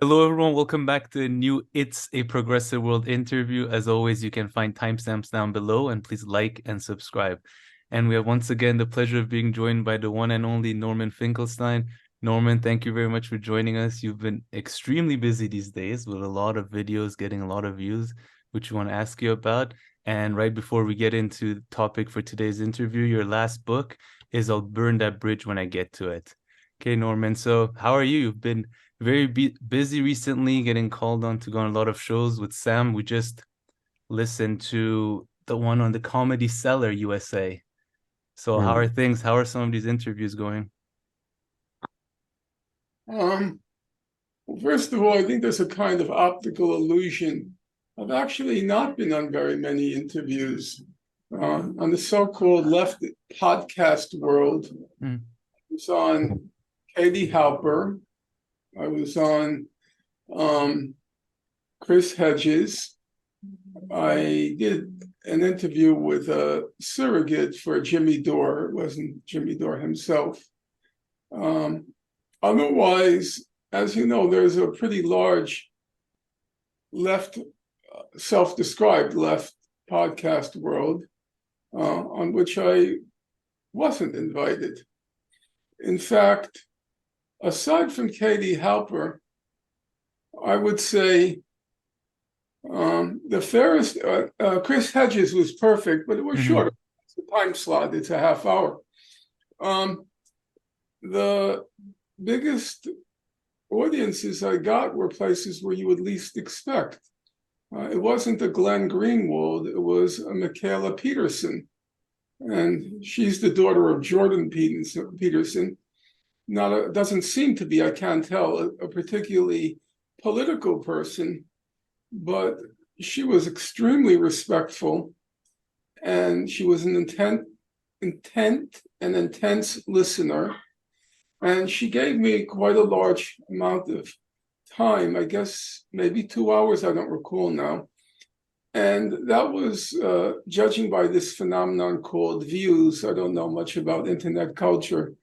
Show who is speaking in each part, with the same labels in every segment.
Speaker 1: Hello, everyone. Welcome back to a new It's a Progressive World interview. As always, you can find timestamps down below and please like and subscribe. And we have once again the pleasure of being joined by the one and only Norman Finkelstein. Norman, thank you very much for joining us. You've been extremely busy these days with a lot of videos, getting a lot of views, which we want to ask you about. And right before we get into the topic for today's interview, your last book is I'll Burn That Bridge When I Get to It. Okay, Norman. So how are you? You've been very busy recently, getting called on to go on a lot of shows with Sam. We just listened to the one on the Comedy Cellar USA. So how are
Speaker 2: Mm.
Speaker 1: things? How are some of these interviews going?
Speaker 3: Um, well, first of all, I think there's a kind of optical illusion. I've actually not been on very many interviews on the so-called left podcast world.
Speaker 1: Mm.
Speaker 3: I was on Katie Halper. I was on Chris Hedges. I did an interview with a surrogate for Jimmy Dore. It wasn't Jimmy Dore himself. Um, Otherwise, as you know, there's a pretty large left, self-described left podcast world on which I wasn't invited. In fact, aside from Katie Halper, I would say the fairest, Chris Hedges was perfect, but it was
Speaker 1: Hmm.
Speaker 3: short. It's a time slot, it's a half hour. Um, the biggest audiences I got were places where you would least expect. It wasn't a Glenn Greenwald, it was a Michaela Peterson. And she's the daughter of Jordan Peterson. Doesn't seem to be, I can't tell, a particularly political person, but she was extremely respectful and she was an intent and intense listener. And she gave me quite a large amount of time, I guess maybe 2 hours, I don't recall now. And that was judging by this phenomenon called views. I don't know much about internet culture,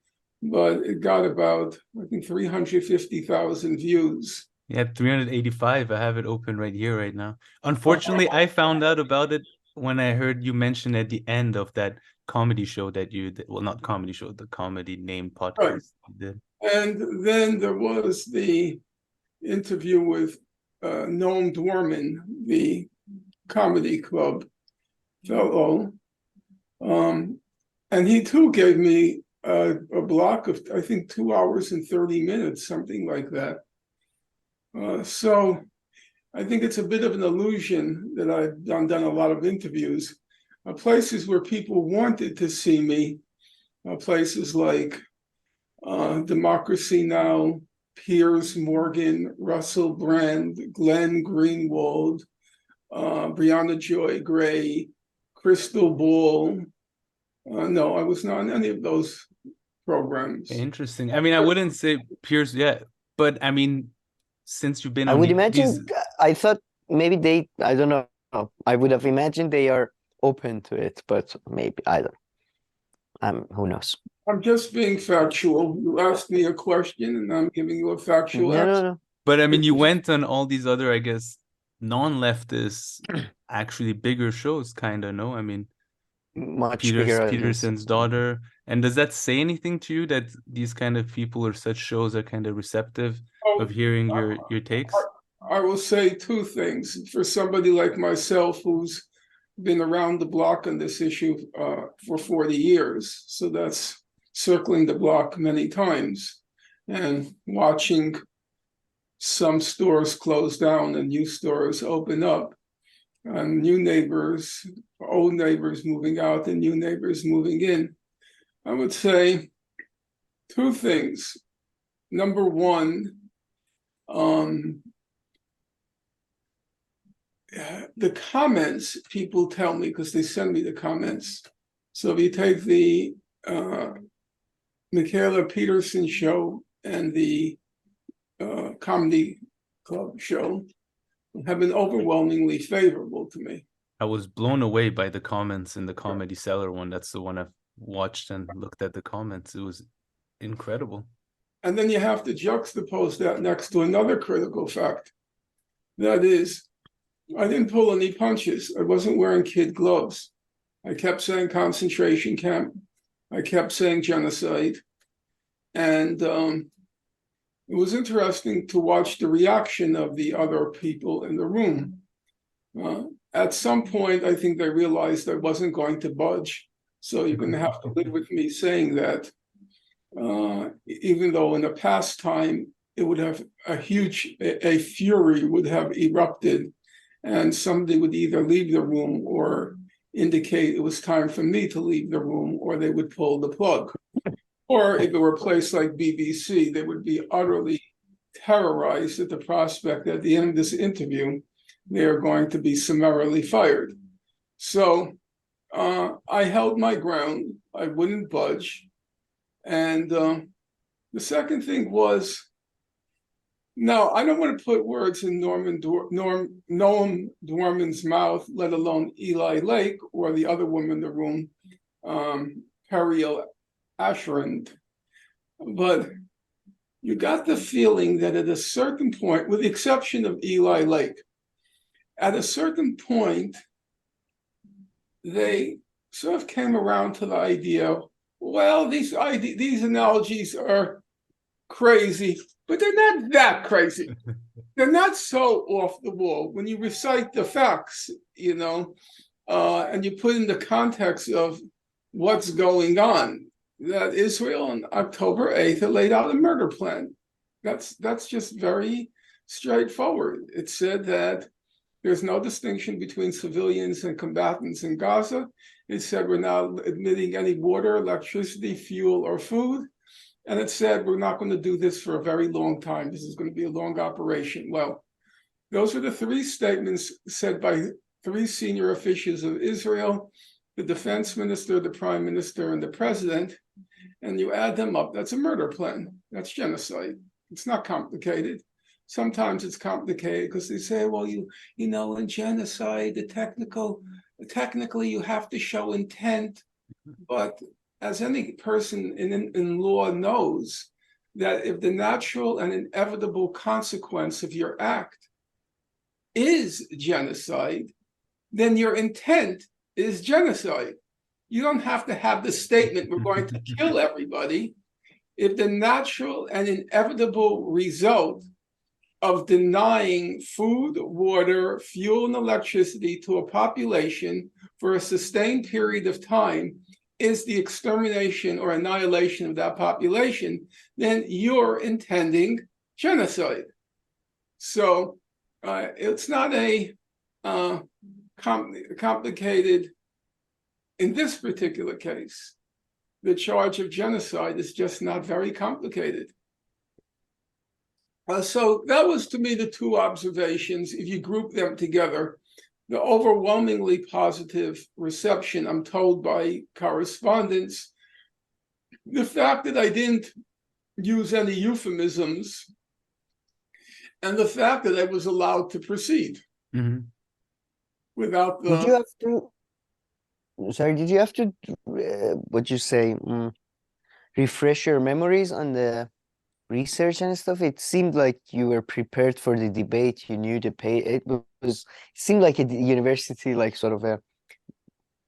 Speaker 3: but it got about, I think, 350,000 views.
Speaker 1: Yeah, 385. I have it open right here right now. Unfortunately, I found out about it when I heard you mention at the end of that comedy show that you did. Well, not comedy show, the comedy name
Speaker 3: Right.
Speaker 1: podcast you did.
Speaker 3: And then there was the interview with Noam Dworman, the comedy club fellow. Um, and he too gave me a block of, I think, 2 hours and 30 minutes, something like that. So I think it's a bit of an illusion that I've done a lot of interviews. Places where people wanted to see me, places like Democracy Now!, Piers Morgan, Russell Brand, Glenn Greenwald, Brianna Joy Gray, Crystal Ball. No, I was not on any of those programs.
Speaker 1: Interesting. I mean, I wouldn't say Pierce yet, but I mean, since you've been
Speaker 2: I
Speaker 1: on
Speaker 2: would
Speaker 1: these
Speaker 2: imagine, I thought maybe I don't know. I would have imagined they are open to it, but maybe I don't. Who knows?
Speaker 3: I'm just being factual. You asked me a question and I'm giving you a factual
Speaker 2: No, no,
Speaker 3: answer.
Speaker 2: no.
Speaker 1: But I mean, you
Speaker 3: It's
Speaker 1: went on all these other, I guess, non-leftist, actually bigger shows, kind of, no? I mean,
Speaker 2: Much bigger audience.
Speaker 1: Peterson's daughter. And does that say anything to you that these kind of people or such shows are kind of receptive of
Speaker 3: oh,
Speaker 1: hearing your
Speaker 3: I,
Speaker 1: takes?
Speaker 3: I will say two things. For somebody like myself who's been around the block on this issue for 40 years, so that's circling the block many times and watching some stores close down and new stores open up, and new neighbors, old neighbors moving out and new neighbors moving in. I would say two things. Number one, um, the comments people tell me, because they send me the comments. So if you take the Michaela Peterson show and the comedy club show, have been overwhelmingly favorable to me.
Speaker 1: I was blown away by the comments in the Comedy Cellar one. That's the one I've watched and looked at the comments. It was incredible.
Speaker 3: And then you have to juxtapose that next to another critical fact. That is, I didn't pull any punches. I wasn't wearing kid gloves. I kept saying concentration camp. I kept saying genocide. And it was interesting to watch the reaction of the other people in the room. At some point, I think they realized I wasn't going to budge. So you're going to have to live with me saying that, even though in the past time, it would have a fury would have erupted, and somebody would either leave the room or indicate it was time for me to leave the room, or they would pull the plug. Or if it were a place like BBC, they would be utterly terrorized at the prospect that at the end of this interview, they are going to be summarily fired. So I held my ground. I wouldn't budge. And the second thing was, now I don't want to put words in Noam Dorman's mouth, let alone Eli Lake or the other woman in the room, Periel Ashrand. But you got the feeling that at a certain point, with the exception of Eli Lake, at a certain point, they sort of came around to the idea, well, these analogies are crazy, but they're not that crazy. They're not so off the wall. When you recite the facts, and you put in the context of what's going on, that Israel on October 8th had laid out a murder plan. That's just very straightforward. It said that there's no distinction between civilians and combatants in Gaza. It said we're not admitting any water, electricity, fuel, or food. And it said we're not going to do this for a very long time. This is going to be a long operation. Well, those are the three statements said by three senior officials of Israel, the defense minister, the prime minister, and the president. And you add them up, that's a murder plan. That's genocide. It's not complicated. Sometimes it's complicated because they say, well, in genocide, technically you have to show intent. But as any person in law knows, that if the natural and inevitable consequence of your act is genocide, then your intent is genocide. You don't have to have the statement, we're going to kill everybody. If the natural and inevitable result of denying food, water, fuel, and electricity to a population for a sustained period of time is the extermination or annihilation of that population, then you're intending genocide. So it's not a complicated, in this particular case, the charge of genocide is just not very complicated. So that was, to me, the two observations. If you group them together, the overwhelmingly positive reception, I'm told by correspondents, the fact that I didn't use any euphemisms, and the fact that I was allowed to proceed without the...
Speaker 2: Did you have to, refresh your memories on the research and stuff? It seemed like you were prepared for the debate. You knew it seemed like a university, like sort of a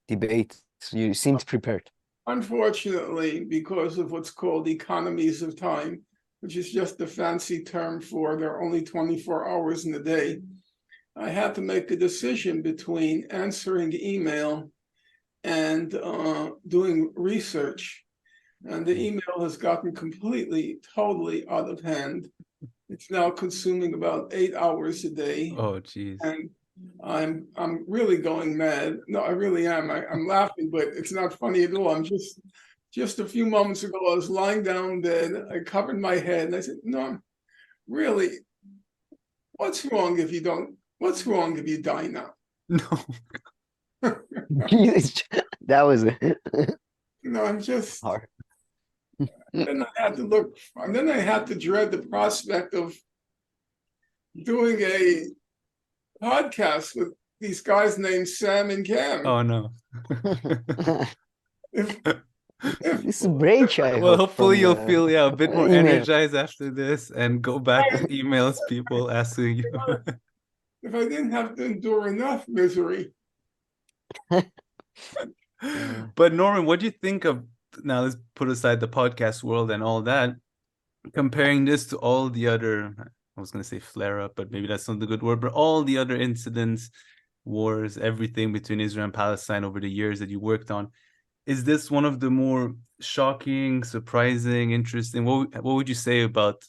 Speaker 2: debate. So you seemed prepared.
Speaker 3: Unfortunately, because of what's called economies of time, which is just a fancy term for there are only 24 hours in a day, I had to make a decision between answering email and doing research. And the email has gotten totally out of hand. It's now consuming about 8 hours a day.
Speaker 1: Oh, geez.
Speaker 3: And I'm really going mad. No, I really am. I'm laughing, but it's not funny at all. I'm just a few moments ago, I was lying down dead. I covered my head and I said, no, really, what's wrong if you die now?
Speaker 1: No.
Speaker 2: That was it.
Speaker 3: No, I'm just
Speaker 2: hard.
Speaker 3: Then I had to look, and then I had to dread the prospect of doing a podcast with these guys named Sam and Cam.
Speaker 1: Oh no.
Speaker 2: This is break, I
Speaker 1: Well,
Speaker 2: hope,
Speaker 1: hopefully
Speaker 2: from
Speaker 1: you'll feel a bit more
Speaker 2: email.
Speaker 1: energized after this and go back to emails people asking you.
Speaker 3: If I didn't have to endure enough misery.
Speaker 1: But Norman, what do you think of, now let's put aside the podcast world and all that, comparing this to all the other, I was going to say flare up, but maybe that's not the good word, but all the other incidents, wars, everything between Israel and Palestine over the years that you worked on. Is this one of the more shocking, surprising, interesting? What would you say about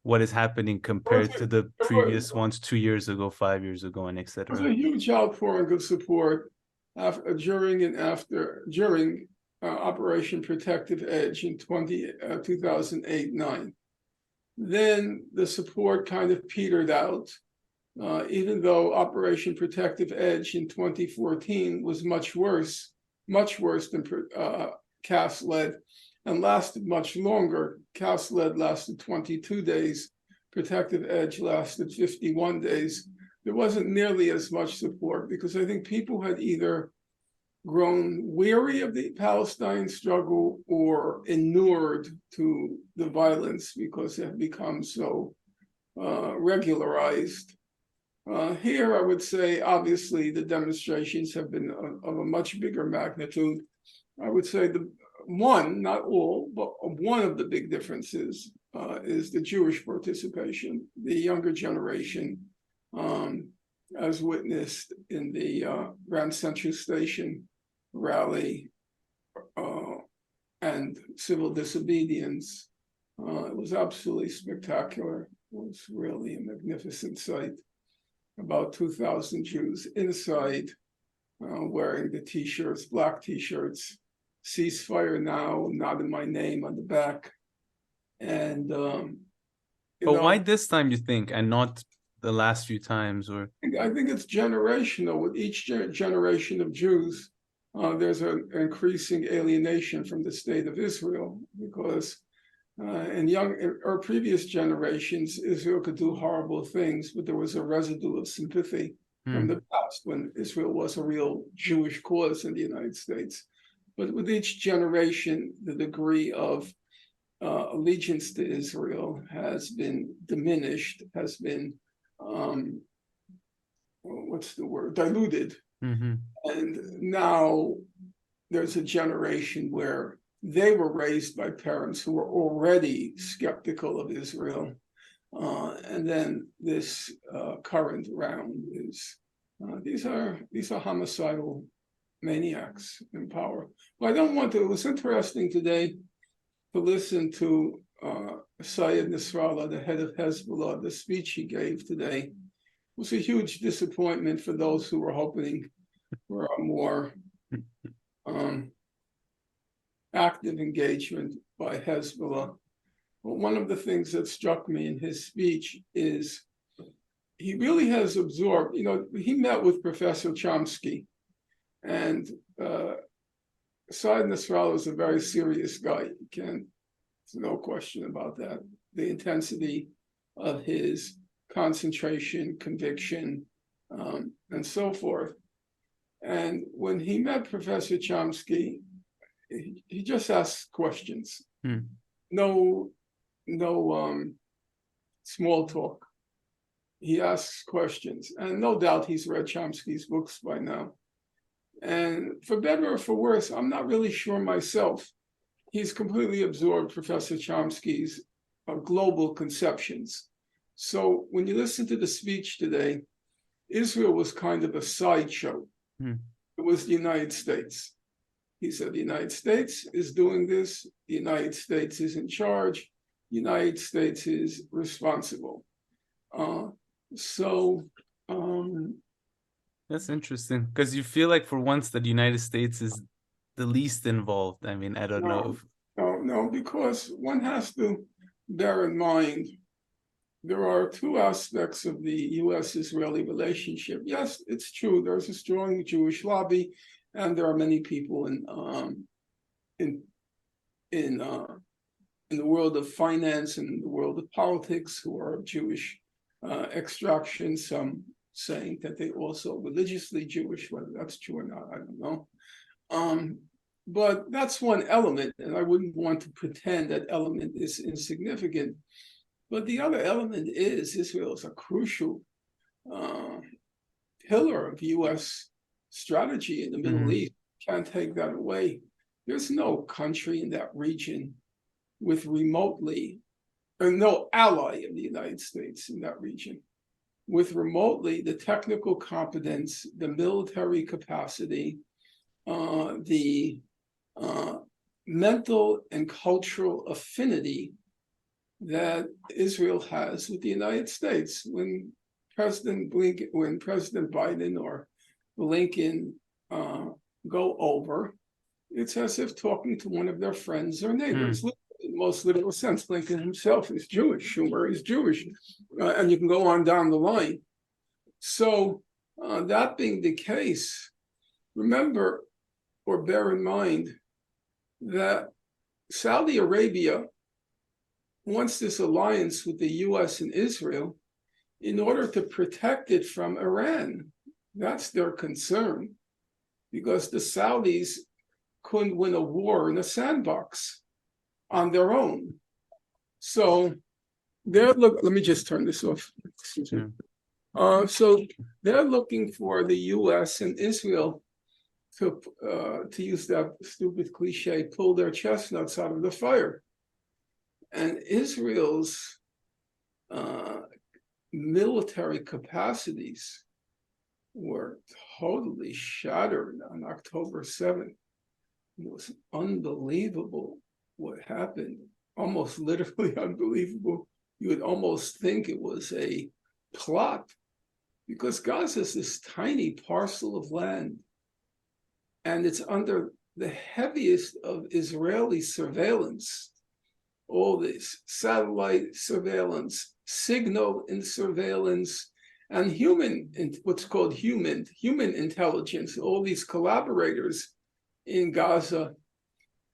Speaker 1: what is happening compared to the previous ones 2 years ago, 5 years ago, and
Speaker 3: There was
Speaker 1: etc.?
Speaker 3: a huge outpouring of support during Operation Protective Edge in 2008-9. Then the support kind of petered out, even though Operation Protective Edge in 2014 was much worse than CAS-led, and lasted much longer. CAS-led lasted 22 days. Protective Edge lasted 51 days. There wasn't nearly as much support because I think people had either grown weary of the Palestine struggle or inured to the violence because it had become so regularized. Here, I would say, obviously, the demonstrations have been of a much bigger magnitude. I would say not all, but one of the big differences is the Jewish participation, the younger generation, as witnessed in the Grand Central Station rally and civil disobedience. It was absolutely spectacular. It was really a magnificent sight. About 2,000 Jews inside wearing the t-shirts, black t-shirts, ceasefire now, not in my name on the back. And
Speaker 1: But why this time, you think, and not the last few times? Or
Speaker 3: I think it's generational. With each generation of Jews, there's an increasing alienation from the state of Israel because in previous generations, Israel could do horrible things, but there was a residue of sympathy from the past when Israel was a real Jewish cause in the United States. But with each generation, the degree of allegiance to Israel has been diminished, has been diluted. And now there's a generation where they were raised by parents who were already skeptical of Israel. And then this current round is, these are homicidal maniacs in power. But it was interesting today to listen to Sayed Nasrallah, the head of Hezbollah, the speech he gave today. It was a huge disappointment for those who were hoping for a more active engagement by Hezbollah. But one of the things that struck me in his speech is he really has absorbed, he met with Professor Chomsky, and Sayed Nasrallah is a very serious guy. There's no question about that. The intensity of his concentration, conviction, and so forth. And when he met Professor Chomsky, he just asked questions. No small talk. He asks questions, and no doubt he's read Chomsky's books by now. And for better or for worse, I'm not really sure myself. He's completely absorbed Professor Chomsky's global conceptions. So when you listen to the speech today, Israel was kind of a sideshow. It was the United States. He said the United States is doing this. The United States is in charge. The United States is responsible.
Speaker 1: That's interesting, because you feel like for once that the United States is the least involved. I mean, I don't know.
Speaker 3: No, because one has to bear in mind there are two aspects of the U.S.-Israeli relationship. Yes, it's true. There's a strong Jewish lobby, and there are many people in the world of finance and in the world of politics who are of Jewish extraction. Some saying that they also religiously Jewish. Whether that's true or not, I don't know. But that's one element, and I wouldn't want to pretend that element is insignificant. But the other element is Israel is a crucial pillar of U.S. strategy in the Middle East. Can't take that away. There's no country in that region with remotely, or no ally of the United States in that region with remotely the technical competence, the military capacity, the mental and cultural affinity that Israel has with the United States. When President Biden or Lincoln go over, it's as if talking to one of their friends or neighbors. In the most literal sense, Lincoln himself is Jewish, Schumer is Jewish, and you can go on down the line. So that being the case, remember or bear in mind that Saudi Arabia wants this alliance with the US and Israel in order to protect it from Iran. That's their concern, because the Saudis couldn't win a war in a sandbox on their own. So let me just turn this off. So they're looking for the US and Israel to use that stupid cliche, pull their chestnuts out of the fire. And Israel's military capacities were totally shattered on October 7th. It was unbelievable what happened, almost literally unbelievable. You would almost think it was a plot, because Gaza is this tiny parcel of land, and it's under the heaviest of Israeli surveillance. All this satellite surveillance, signal and surveillance, and what's called human intelligence, all these collaborators in Gaza.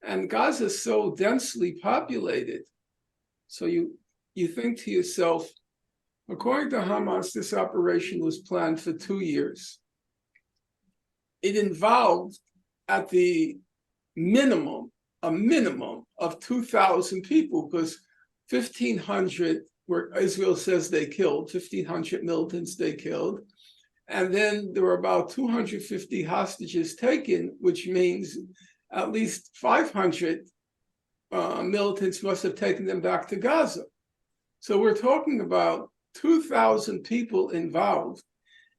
Speaker 3: And Gaza is so densely populated. So you think to yourself, according to Hamas, this operation was planned for 2 years. It involved at the minimum, a minimum of 2,000 people, because 1,500 where Israel says they killed, 1,500 militants they killed. And then there were about 250 hostages taken, which means at least 500 militants must have taken them back to Gaza. So we're talking about 2,000 people involved.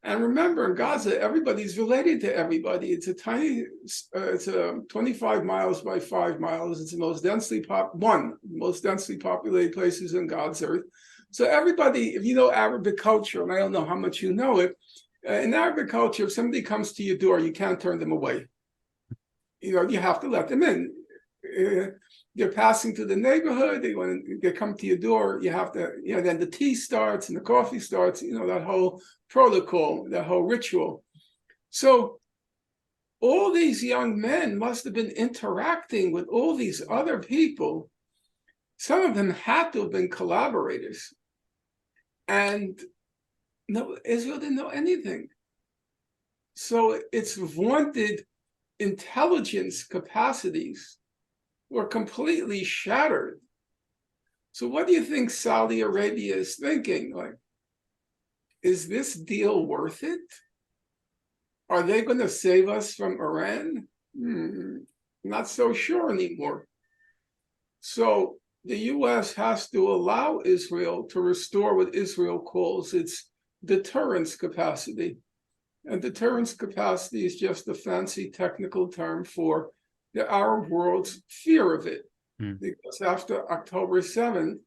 Speaker 3: And remember, in Gaza, everybody's related to everybody. It's a 25 miles by 5 miles. It's the most densely populated places in God's earth. So everybody, if you know Arabic culture, and I don't know how much you know it, in Arabic culture, if somebody comes to your door, you can't turn them away. You have to let them in. They're passing through the neighborhood. They come to your door. You have to, then the tea starts and the coffee starts, that whole protocol, that whole ritual. So all these young men must have been interacting with all these other people. Some of them had to have been collaborators. And no, Israel didn't know anything. So its vaunted intelligence capacities were completely shattered. So what do you think Saudi Arabia is thinking? Like, is this deal worth it? Are they going to save us from Iran? Not so sure anymore. So the US has to allow Israel to restore what Israel calls its deterrence capacity. And deterrence capacity is just a fancy technical term for the Arab world's fear of it. Because after October 7th,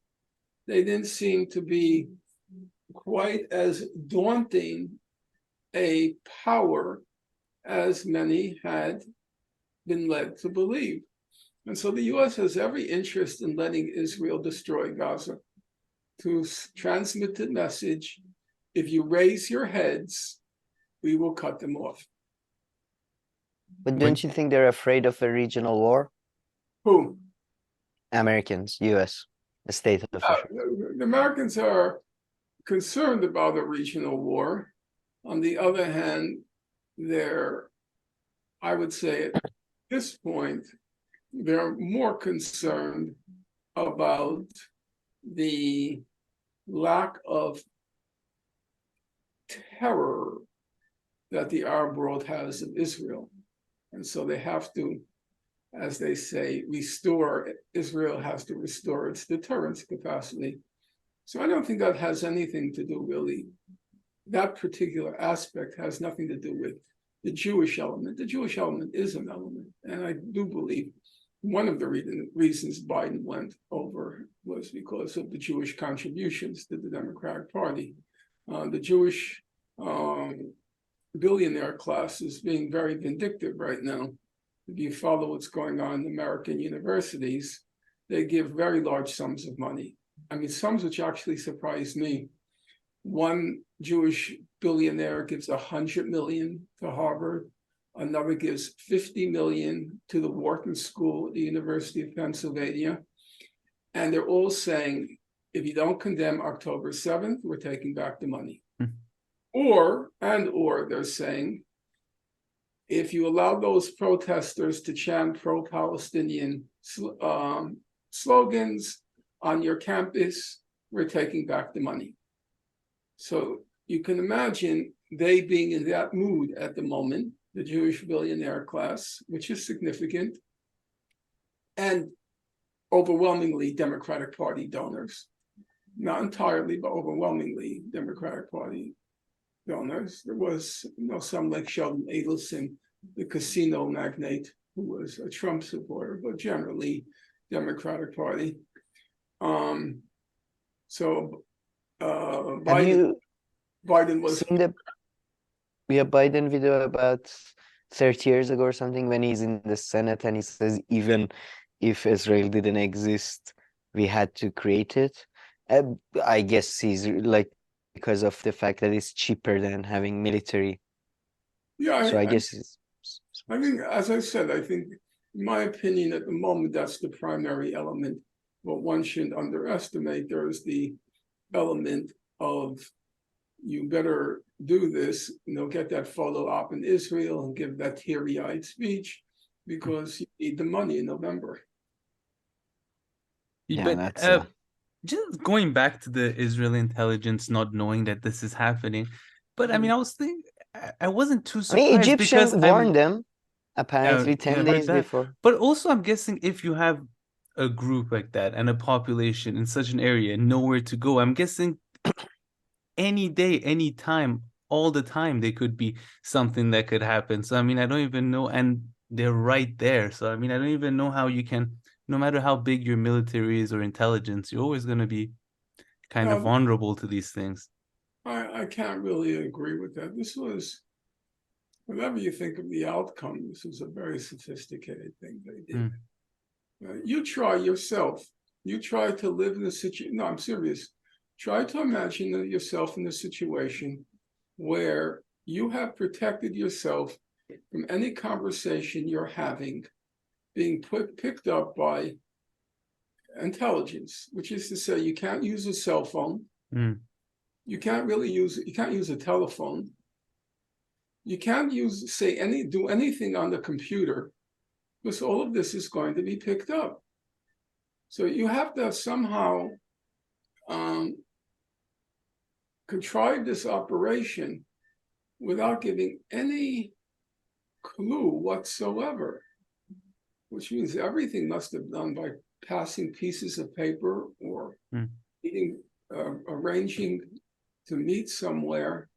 Speaker 3: they didn't seem to be quite as daunting a power as many had been led to believe. And so the US has every interest in letting Israel destroy Gaza, to transmit the message, if you raise your heads, we will cut them off.
Speaker 2: But don't you think they're afraid of a regional war?
Speaker 3: Who?
Speaker 2: Americans, US, the state officials.
Speaker 3: The Americans are concerned about a regional war. On the other hand, they're, I would say, this point, they're more concerned about the lack of terror that the Arab world has of Israel. And so they have to, as they say, Israel has to restore its deterrence capacity. So I don't think that has anything to do really, that particular aspect has nothing to do with the Jewish element. The Jewish element is an element. And I do believe one of the reasons Biden went over was because of the Jewish contributions to the Democratic Party. The Jewish billionaire class is being very vindictive right now. If you follow what's going on in American universities, they give very large sums of money. I mean, sums which actually surprised me. One Jewish billionaire gives $100 million to Harvard. Another gives $50 million to the Wharton School at the University of Pennsylvania. And they're all saying, if you don't condemn October 7th, we're taking back the money. Or they're saying, if you allow those protesters to chant pro-Palestinian slogans on your campus, we're taking back the money. So you can imagine they being in that mood at the moment, the Jewish billionaire class, which is significant, and overwhelmingly Democratic Party donors. Not entirely, but overwhelmingly Democratic Party donors. There was, some like Sheldon Adelson, the casino magnate, who was a Trump supporter, but generally Democratic Party. Biden was
Speaker 2: seen the Biden video about 30 years ago or something, when he's in the Senate and he says, even if Israel didn't exist, we had to create it. I guess he's like, because of the fact that it's cheaper than having military.
Speaker 3: Yeah,
Speaker 2: so I guess it's,
Speaker 3: I think, as I said, I think, in my opinion, at the moment, that's the primary element. But one shouldn't underestimate, there is the element of, you better do this, get that photo op in Israel and give that teary-eyed speech, because you need the money in November.
Speaker 2: Yeah, that's
Speaker 1: just going back to the Israeli intelligence not knowing that this is happening, but I mean, I was thinking, I wasn't too surprised
Speaker 2: Egyptians
Speaker 1: because
Speaker 2: warned them apparently 10 days
Speaker 1: that.
Speaker 2: before.
Speaker 1: But also, I'm guessing if you have a group like that and a population in such an area, nowhere to go, I'm guessing any day, any time, all the time, there could be something that could happen. So I mean, I don't even know, and they're right there. So I mean, I don't even know how you can, no matter how big your military is or intelligence, you're always going to be kind of vulnerable to these things.
Speaker 3: I can't really agree with that. This was, whatever you think of the outcome, this was a very sophisticated thing they did. You try yourself. You try to live in a situation. No, I'm serious. Try to imagine yourself in a situation where you have protected yourself from any conversation you're having being picked up by intelligence, which is to say, you can't use a cell phone. You can't use a telephone. You can't do anything on the computer, because all of this is going to be picked up. So you have to somehow contrive this operation without giving any clue whatsoever, which means everything must have been done by passing pieces of paper or arranging to meet somewhere.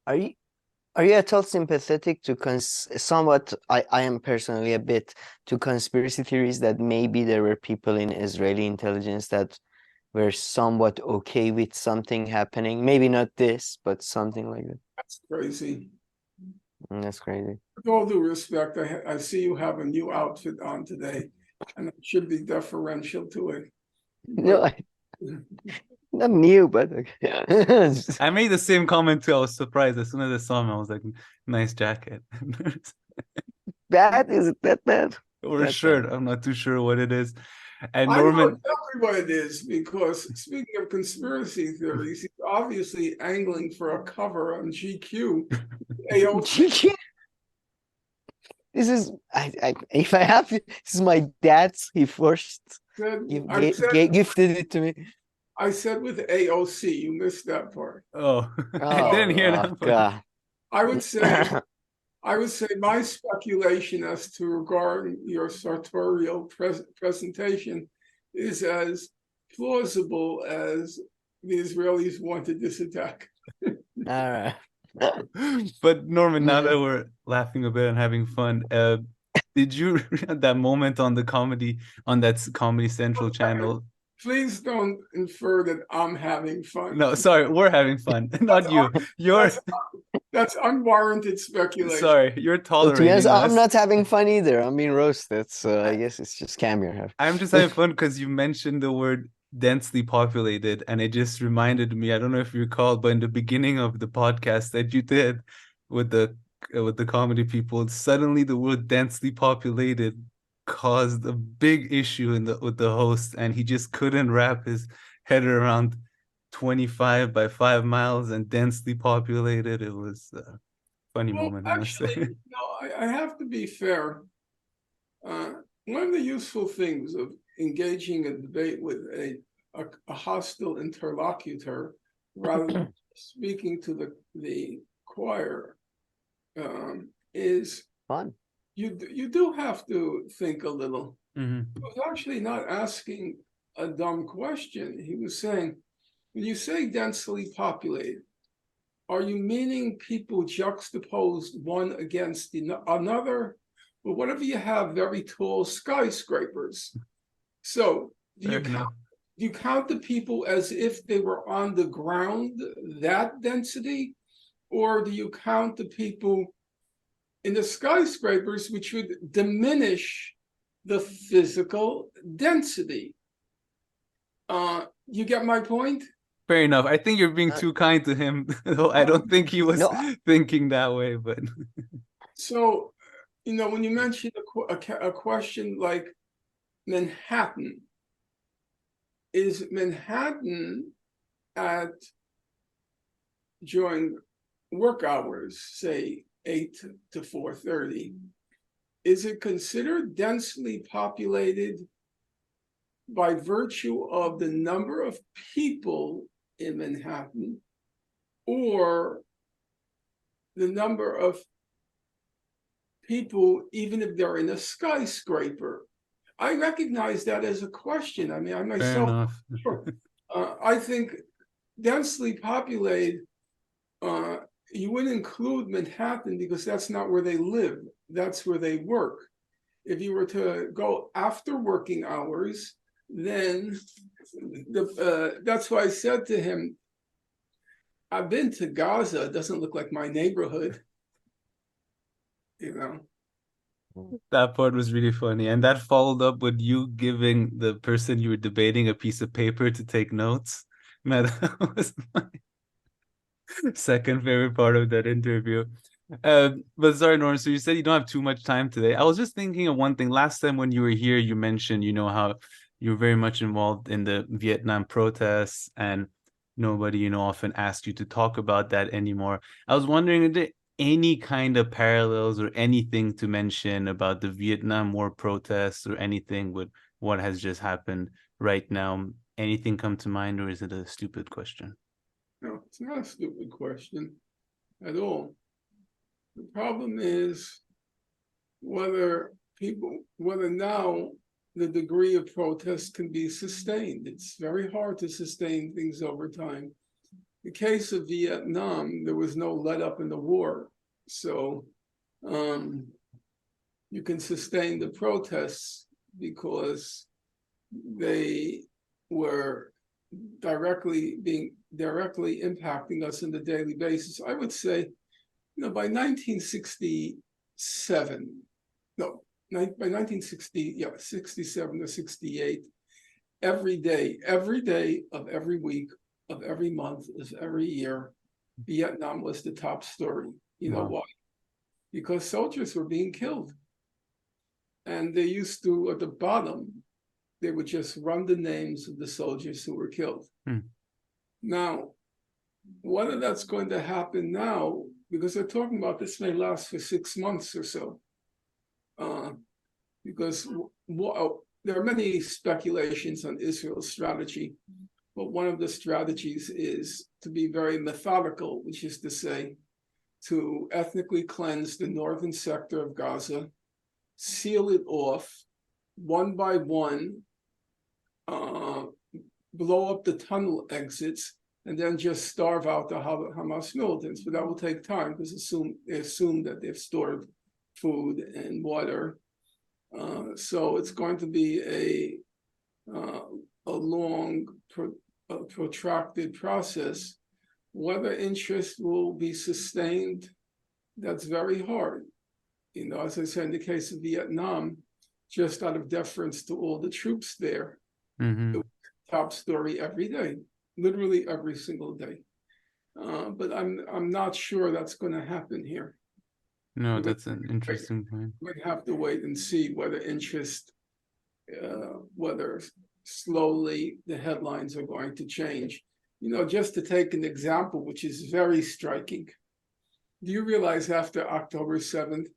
Speaker 2: Are you at all sympathetic to somewhat? I am personally a bit to conspiracy theories that maybe there were people in Israeli intelligence that were somewhat okay with something happening. Maybe not this, but something like that.
Speaker 3: That's crazy.
Speaker 2: That's crazy.
Speaker 3: With all due respect, I see you have a new outfit on today, and I should be deferential to it.
Speaker 2: No, not new, but okay.
Speaker 1: I made the same comment too. I was surprised as soon as I saw him. I was like, "Nice jacket."
Speaker 2: Bad? Is it that bad?
Speaker 1: Or a shirt. I'm not too sure what it is. And
Speaker 3: I
Speaker 1: Norman,
Speaker 3: know exactly what it is, because speaking of conspiracy theories, he's obviously angling for a cover on GQ.
Speaker 2: GQ? This is if I have to, this is my dad's. He first gifted it to me.
Speaker 3: I said with AOC, you missed that part.
Speaker 1: Oh, I
Speaker 2: Oh,
Speaker 1: didn't hear
Speaker 2: oh
Speaker 1: that part.
Speaker 2: God.
Speaker 3: I would say my speculation as to regarding your sartorial presentation is as plausible as the Israelis wanted this attack.
Speaker 2: All right.
Speaker 1: But Norman, now
Speaker 2: Yeah.
Speaker 1: that we're laughing a bit and having fun, did you that moment on that Comedy Central channel?
Speaker 3: Please don't infer that I'm having fun.
Speaker 1: No, sorry, we're having fun, not you. You're
Speaker 3: That's unwarranted speculation.
Speaker 1: sorry, you're
Speaker 2: Well, to be honest,
Speaker 1: tolerating
Speaker 2: I'm
Speaker 1: us.
Speaker 2: not having fun either. I'm being roasted, so I guess it's just Cam you're having.
Speaker 1: I'm just having fun because you mentioned the word densely populated, and it just reminded me. I don't know if you recall, but in the beginning of the podcast that you did with the comedy people, suddenly the word densely populated caused a big issue with the host, and he just couldn't wrap his head around 25 by 5 miles and densely populated. It was a funny moment, I must say.
Speaker 3: Actually, no, I have to be fair. One of the useful things of engaging a debate with a hostile interlocutor rather than speaking to the choir is
Speaker 2: Fun.
Speaker 3: you do have to think a little.
Speaker 1: Mhm.
Speaker 3: He was actually not asking a dumb question. He was saying, when you say densely populated, are you meaning people juxtaposed one against another? Well, whatever you have, very tall skyscrapers. So do you count the people as if they were on the ground, that density? Or do you count the people in the skyscrapers, which would diminish the physical density? You get my point?
Speaker 1: Fair enough. I think you're being too kind to him. I don't think he was thinking that way, but
Speaker 3: so, when you mention a question like Manhattan, is Manhattan during work hours, say 8 to 4:30, is it considered densely populated by virtue of the number of people in Manhattan or the number of people, even if they're in a skyscraper? I recognize that as a question. I mean, I myself, sure. I think densely populated, you wouldn't include Manhattan because that's not where they live. That's where they work. If you were to go after working hours, then that's why I said to him, I've been to Gaza. It doesn't look like my neighborhood.
Speaker 1: That part was really funny. And that followed up with you giving the person you were debating a piece of paper to take notes. Man, that was my second favorite part of that interview. But sorry, Norman, so you said you don't have too much time today. I was just thinking of one thing. Last time when you were here, you mentioned, how you were very much involved in the Vietnam protests and nobody, often asks you to talk about that anymore. I was wondering, are there any kind of parallels or anything to mention about the Vietnam War protests or anything with what has just happened right now? Anything come to mind, or is it a stupid question?
Speaker 3: No, it's not a stupid question at all. The problem is whether now the degree of protest can be sustained. It's very hard to sustain things over time. In the case of Vietnam, there was no let up in the war. So you can sustain the protests because they were directly impacting us on a daily basis. I would say, by 1967, by 1967 or 68, every day of every week, of every month, of every year, Vietnam was the top story. You know why? Because soldiers were being killed. And they used to, at the bottom, they would just run the names of the soldiers who were killed. Now, whether that's going to happen now, because they're talking about this may last for 6 months or so. because there are many speculations on Israel's strategy, but one of the strategies is to be very methodical, which is to say, to ethnically cleanse the northern sector of Gaza, seal it off one by one, blow up the tunnel exits, and then just starve out the Hamas militants. But that will take time because they assume that they've stored food and water. So it's going to be a long, protracted process. Whether interest will be sustained, that's very hard. You know, as I said, in the case of Vietnam, just out of deference to all the troops there, it was top story every day, literally every single day. But I'm not sure that's going to happen here.
Speaker 1: No, that's an interesting point.
Speaker 3: We're going to have to wait and see whether interest, whether slowly the headlines are going to change. You know, just to take an example, which is very striking. Do you realize after October 7th,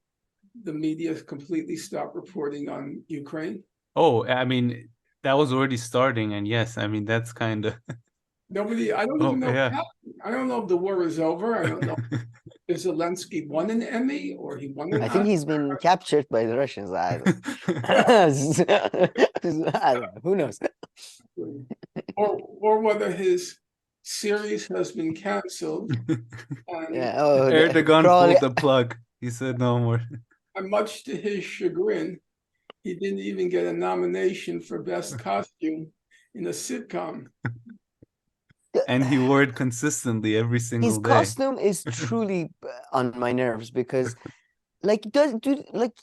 Speaker 3: the media completely stopped reporting on Ukraine?
Speaker 1: Oh, I mean, that was already starting. And yes, I mean, that's kind of...
Speaker 3: Nobody, I don't even know. Yeah. I don't know if the war is over. I don't know if Zelensky won an Emmy or he won an
Speaker 2: I think he's been captured by the Russians. I don't know. Who knows?
Speaker 3: Or whether his series has been canceled.
Speaker 2: Yeah.
Speaker 1: Erdogan pulled the plug. He said no more.
Speaker 3: And much to his chagrin, he didn't even get a nomination for best costume in a sitcom.
Speaker 1: And he wore it consistently every single day.
Speaker 2: His costume is truly on my nerves because, like,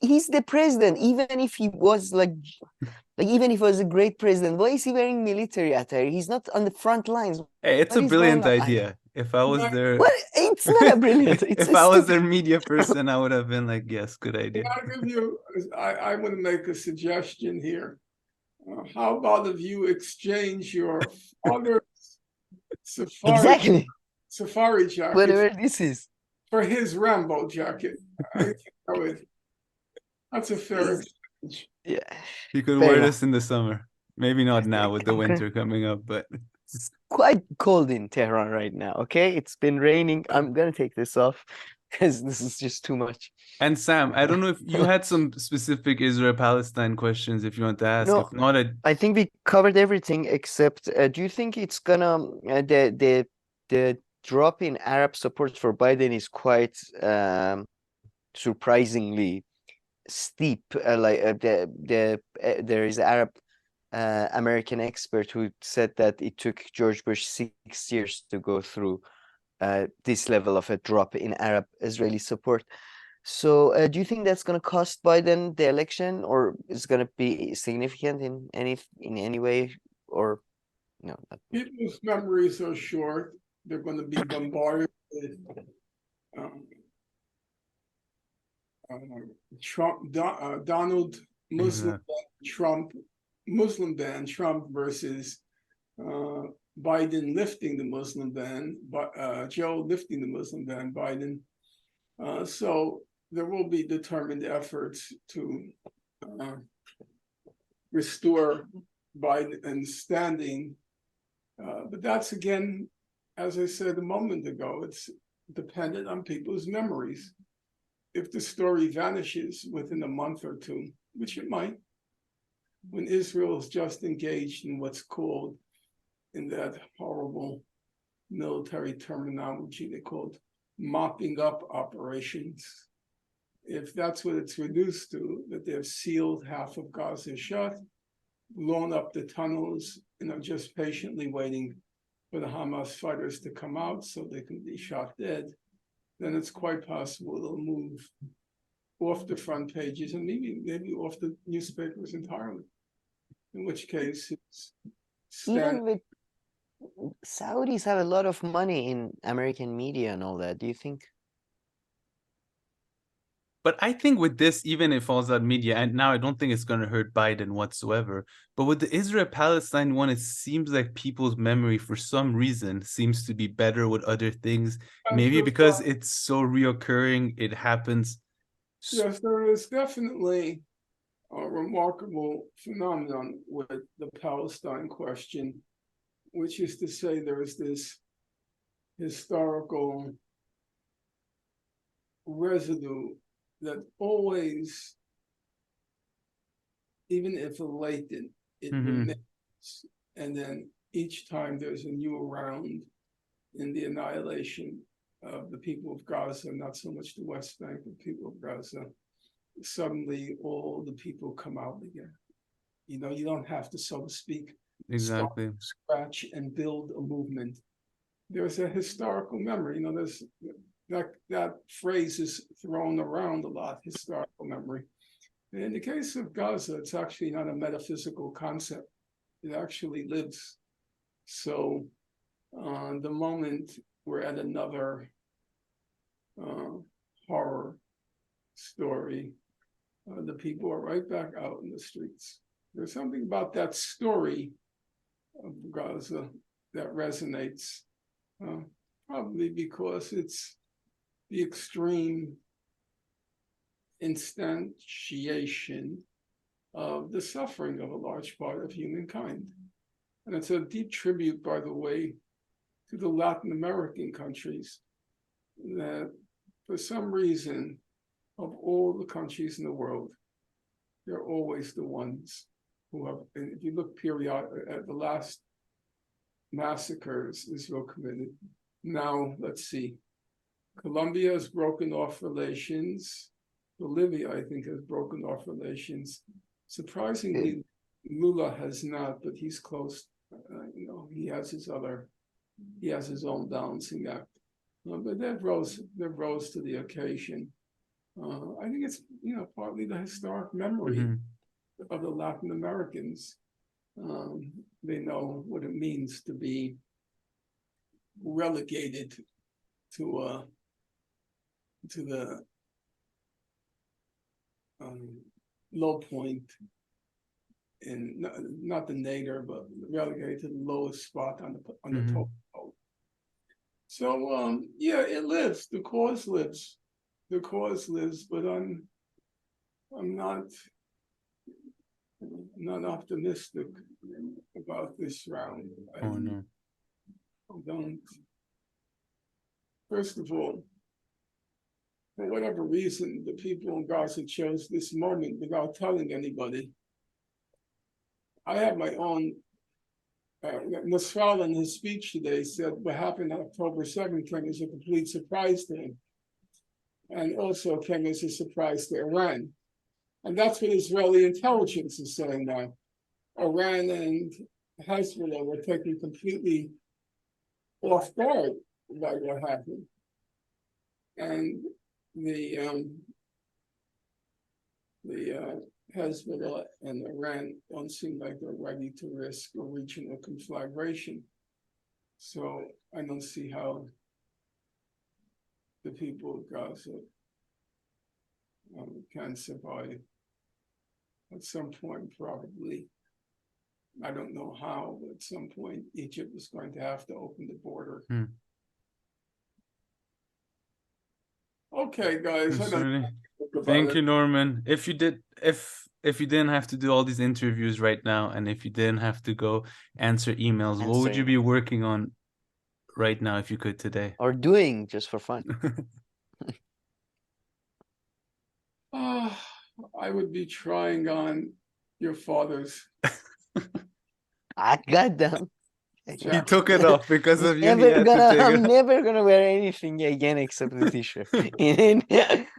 Speaker 2: he's the president. Even if he was even if he was a great president, why is he wearing military attire? He's not on the front lines.
Speaker 1: Hey, it's a brilliant idea. If I was there,
Speaker 2: well, it's not a brilliant.
Speaker 1: If I was their media person, I would have been like, "Yes, good idea."
Speaker 3: I want to make a suggestion here. How about if you exchange your father's safari jacket,
Speaker 2: whatever this is,
Speaker 3: for his Rambo jacket? I think that's a fair exchange.
Speaker 2: Yeah,
Speaker 1: you could wear this in the summer. Maybe not now with the winter coming up, but
Speaker 2: it's quite cold in Tehran right now. Okay, it's been raining. I'm gonna take this off because this is just too much.
Speaker 1: And Sam, I don't know if you had some specific Israel-Palestine questions if you want to ask.
Speaker 2: No,
Speaker 1: if not,
Speaker 2: I think we covered everything except. Do you think it's gonna the drop in Arab support for Biden is quite surprisingly steep? There is Arab American expert who said that it took George Bush 6 years to go through this level of a drop in Arab Israeli support. So do you think that's going to cost Biden the election, or is going to be significant in any way, or no?
Speaker 3: People's memories are short. They're going to be bombarded with Trump, Donald Muslim Trump, Muslim ban Trump versus Biden lifting the Muslim ban, Joe lifting the Muslim ban, Biden. So there will be determined efforts to restore Biden's standing. But that's, again, as I said a moment ago, it's dependent on people's memories. If the story vanishes within a month or two, which it might, when Israel is just engaged in what's called, in that horrible military terminology they called mopping up operations, if that's what it's reduced to, that they've sealed half of Gaza shut, blown up the tunnels, and are just patiently waiting for the Hamas fighters to come out so they can be shot dead, then it's quite possible they'll move off the front pages and maybe off the newspapers entirely. In which case, it's
Speaker 2: even with Saudis have a lot of money in American media and all that. Do you think?
Speaker 1: But I think with this, even if it falls out media, and now I don't think it's going to hurt Biden whatsoever. But with the Israel-Palestine one, it seems like people's memory, for some reason, seems to be better with other things. Maybe because it's so reoccurring, it happens
Speaker 3: Yes, there is definitely a remarkable phenomenon with the Palestine question, which is to say there is this historical residue that always, even if latent, it remains. And then each time there's a new round in the annihilation of the people of Gaza, not so much the West Bank, the people of Gaza, suddenly all the people come out again. You know, you don't have to, so to speak, start from scratch and build a movement. There's a historical memory. You know, there's that phrase is thrown around a lot, historical memory. And in the case of Gaza, it's actually not a metaphysical concept. It actually lives. So the moment we're at another horror story, the people are right back out in the streets. There's something about that story of Gaza that resonates, probably because it's the extreme instantiation of the suffering of a large part of humankind. And it's a deep tribute, by the way, to the Latin American countries that for some reason, of all the countries in the world, they're always the ones who have, and if you look at the last massacres Israel committed, now let's see, Colombia has broken off relations. Bolivia, I think, has broken off relations. Surprisingly, Lula has not, but he's close. You know, he has his own balancing act. But they've rose to the occasion. I think it's, you know, partly the historic memory of the Latin Americans. They know what it means to be relegated to the low point, in not the nadir, but relegated to the lowest spot on the total pole. So yeah, it lives. The cause lives. The cause lives, but I'm not optimistic about this round. I don't. First of all, for whatever reason, the people in Gaza chose this moment without telling anybody. I have my own. Nasrallah, in his speech today, said what happened on October 7th came as a complete surprise to him, and also came as a surprise to Iran. And that's what Israeli intelligence is saying now. Iran and Hezbollah were taken completely off guard by what happened. And the Hezbollah and Iran don't seem like they're ready to risk a regional conflagration. So I don't see how the people of Gaza can survive. At some point, probably, I don't know how, but at some point, Egypt is going to have to open the border. Okay, guys.
Speaker 1: Thank you, Norman. If you didn't have to do all these interviews right now, and if you didn't have to go answer emails, what would you be working on right now if you could today?
Speaker 2: Or doing just for fun?
Speaker 3: I would be trying on your father's.
Speaker 2: I got them.
Speaker 1: He took it off because of you.
Speaker 2: I'm never gonna wear anything again except the t-shirt in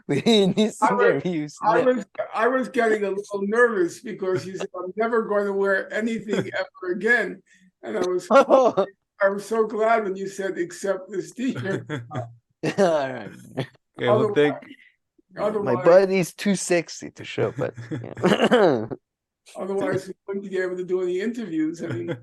Speaker 2: these interviews.
Speaker 3: I was getting a little nervous because you said I'm never going to wear anything ever again, and I was so glad when you said except this t-shirt.
Speaker 2: All right.
Speaker 1: Okay, well,
Speaker 2: my body is too sexy to show, but
Speaker 3: otherwise we wouldn't be able to do any interviews. I mean.